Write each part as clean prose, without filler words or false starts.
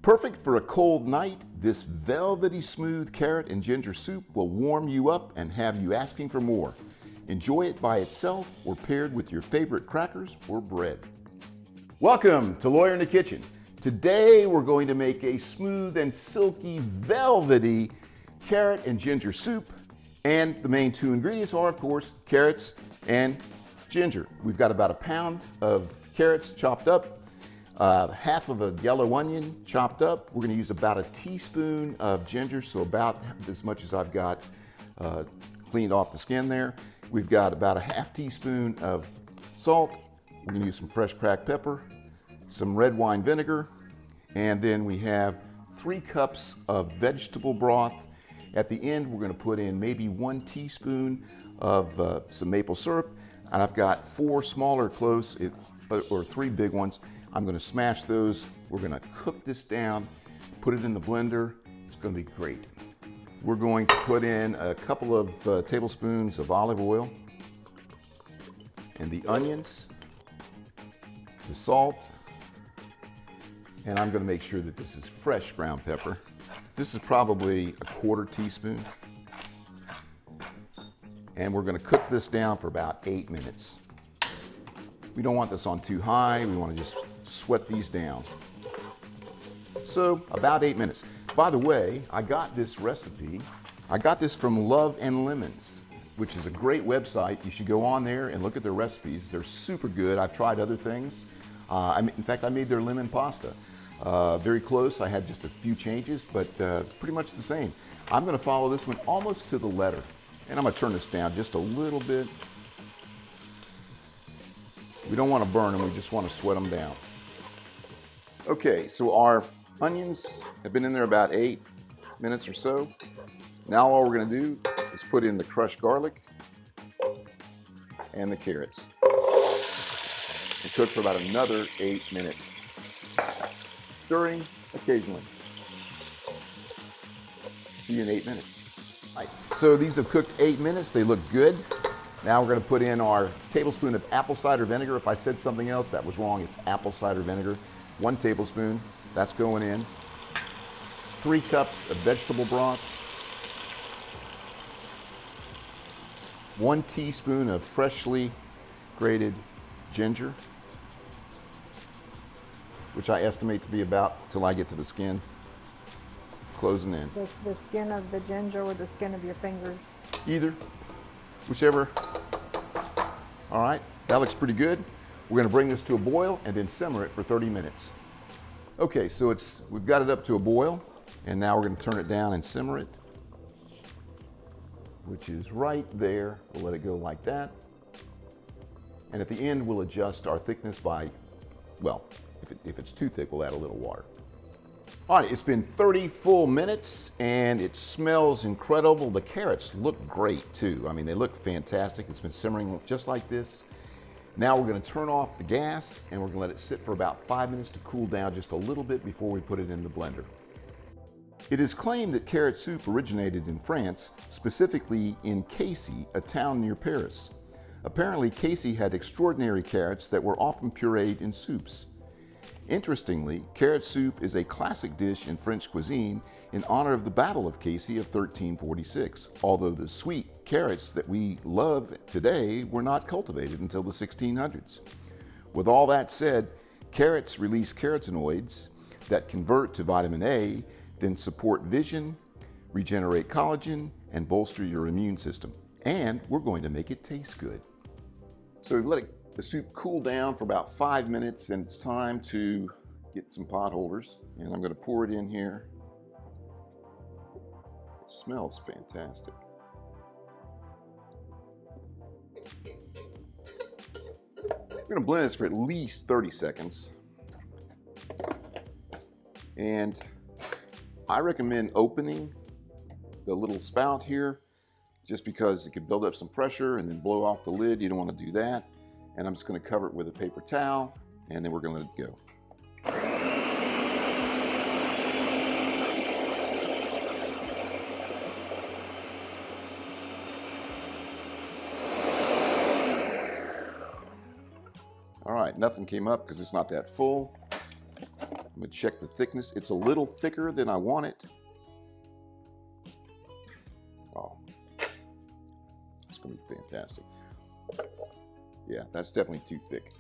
Perfect for a cold night, this velvety smooth carrot and ginger soup will warm you up and have you asking for more. Enjoy it by itself or paired with your favorite crackers or bread. Welcome to Lawyer in the Kitchen. Today we're going to make a smooth and silky, velvety carrot and ginger soup. And the main two ingredients are, of course, carrots and ginger. We've got about a pound of carrots chopped up, half of a yellow onion chopped up. We're going to use about a teaspoon of ginger, so about as much as I've got cleaned off the skin there. We've got about a half teaspoon of salt. We're going to use some fresh cracked pepper, some red wine vinegar, and then we have 3 cups of vegetable broth. At the end, we're going to put in maybe 1 teaspoon of some maple syrup, and I've got 4 smaller cloves, or 3 big ones. I'm going to smash those. We're going to cook this down, put it in the blender. It's going to be great. We're going to put in a couple of tablespoons of olive oil and the onions, the salt, and I'm going to make sure that this is fresh ground pepper. This is probably a 1/4 teaspoon. And we're going to cook this down for about 8 minutes. We don't want this on too high. We want to just sweat these down. So about 8 minutes. By the way, I got this recipe. I got this from Love and Lemons, which is a great website. You should go on there and look at their recipes. They're super good. I've tried other things. In fact, I made their lemon pasta. Very close. I had just a few changes, but pretty much the same. I'm going to follow this one almost to the letter. And I'm going to turn this down just a little bit. We don't want to burn them, we just want to sweat them down. Okay, so our onions have been in there about 8 minutes or so. Now all we're going to do is put in the crushed garlic and the carrots. And cook for about another 8 minutes. Stirring occasionally. See you in 8 minutes. Right. So these have cooked 8 minutes. They look good. Now we're going to put in our tablespoon of apple cider vinegar. If I said something else, that was wrong. It's apple cider vinegar. 1 tablespoon. That's going in. 3 cups of vegetable broth. 1 teaspoon of freshly grated ginger, which I estimate to be about till I get to the skin. Closing in. The skin of the ginger or the skin of your fingers? Either, whichever. All right, that looks pretty good. We're going to bring this to a boil and then simmer it for 30 minutes. Okay, so we've got it up to a boil, and now we're going to turn it down and simmer it, which is right there. We'll let it go like that. And at the end, we'll adjust our thickness by, well, if it's too thick, we'll add a little water. All right, it's been 30 full minutes and it smells incredible. The carrots look great too. I mean, they look fantastic. It's been simmering just like this. Now we're going to turn off the gas and we're going to let it sit for about 5 minutes to cool down just a little bit before we put it in the blender. It is claimed that carrot soup originated in France, specifically in Casey, a town near Paris. Apparently, Casey had extraordinary carrots that were often pureed in soups. Interestingly, carrot soup is a classic dish in French cuisine in honor of the Battle of Casey of 1346, although the sweet carrots that we love today were not cultivated until the 1600s. With all that said, carrots release carotenoids that convert to vitamin A, then support vision, regenerate collagen, and bolster your immune system. And we're going to make it taste good. So we've let the soup cool down for about 5 minutes, and it's time to get some pot holders. And I'm going to pour it in here. It smells fantastic. We're going to blend this for at least 30 seconds. And I recommend opening the little spout here just because it could build up some pressure and then blow off the lid. You don't want to do that. And I'm just going to cover it with a paper towel, and then we're going to let it go. All right, nothing came up because it's not that full. I'm gonna check the thickness. It's a little thicker than I want it. Oh, it's gonna be fantastic. Yeah, that's definitely too thick.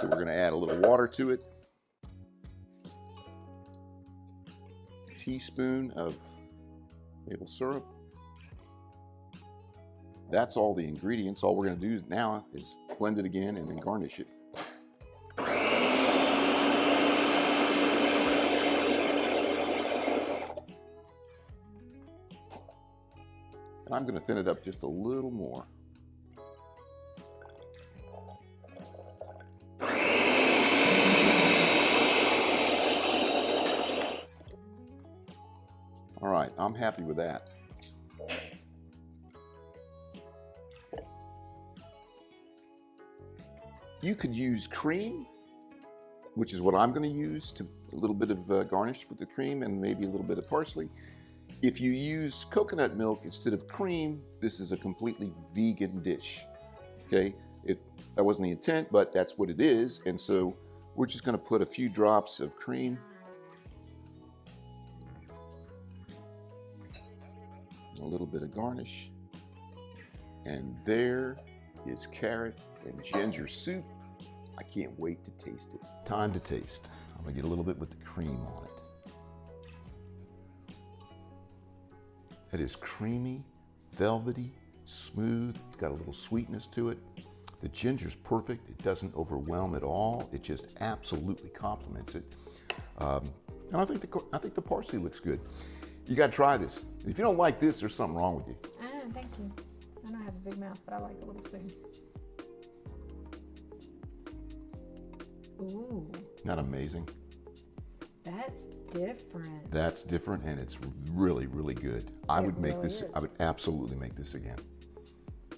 So we're gonna add a little water to it. A teaspoon of maple syrup. That's all the ingredients. All we're gonna do now is blend it again and then garnish it. And I'm gonna thin it up just a little more. All right, I'm happy with that. You could use cream, which is what I'm going to use, to a little bit of garnish with the cream and maybe a little bit of parsley. If you use coconut milk instead of cream, this is a completely vegan dish. Okay, that wasn't the intent, but that's what it is. And so we're just going to put a few drops of cream. A little bit of garnish. And there is carrot and ginger soup. I can't wait to taste it. Time to taste. I'm gonna get a little bit with the cream on it. It is creamy, velvety, smooth. It's got a little sweetness to it. The ginger's perfect. It doesn't overwhelm at all. It just absolutely complements it. And I think the parsley looks good. You gotta try this. If you don't like this, there's something wrong with you. Thank you. I don't have a big mouth, but I like a little spoon. Ooh. Not amazing? That's different. That's different, and it's really, really good. I would make really this. is. I would absolutely make this again.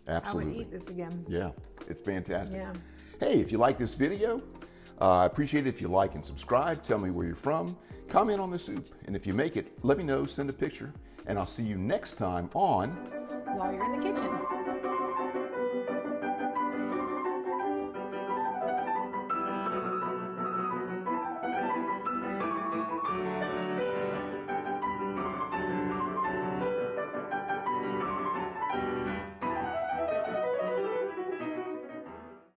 Absolutely. I would eat this again. Yeah, it's fantastic. Yeah. Hey, if you like this video, I appreciate it if you like and subscribe. Tell me where you're from. Comment on the soup, and if you make it, let me know. Send a picture, and I'll see you next time on While you're in the kitchen.